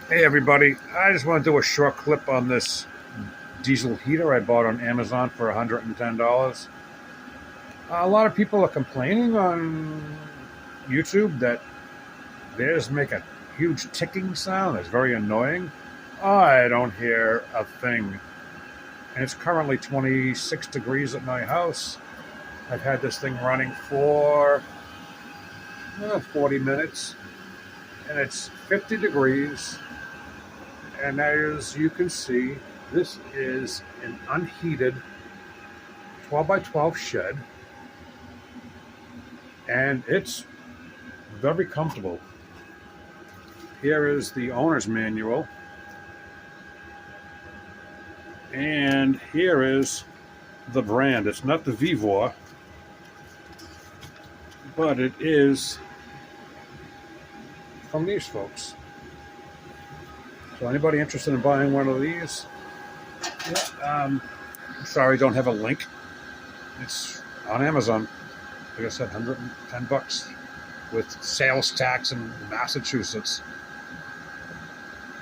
Hey everybody, I just want to do a short clip on this diesel heater I bought on Amazon for $110. A lot of people are complaining on YouTube that theirs make a huge ticking sound. It's very annoying. I don't hear a thing. And it's currently 26 degrees at my house. I've had this thing running for 40 minutes and it's 50 degrees. And as you can see, this is an unheated 12 by 12 shed, and it's very comfortable. Here is the owner's manual, and here is the brand. It's not the vevor, but it is from these folks. So anybody interested in buying one of these? I'm sorry, don't have a link. It's on Amazon. Like I said, $110 with sales tax in Massachusetts.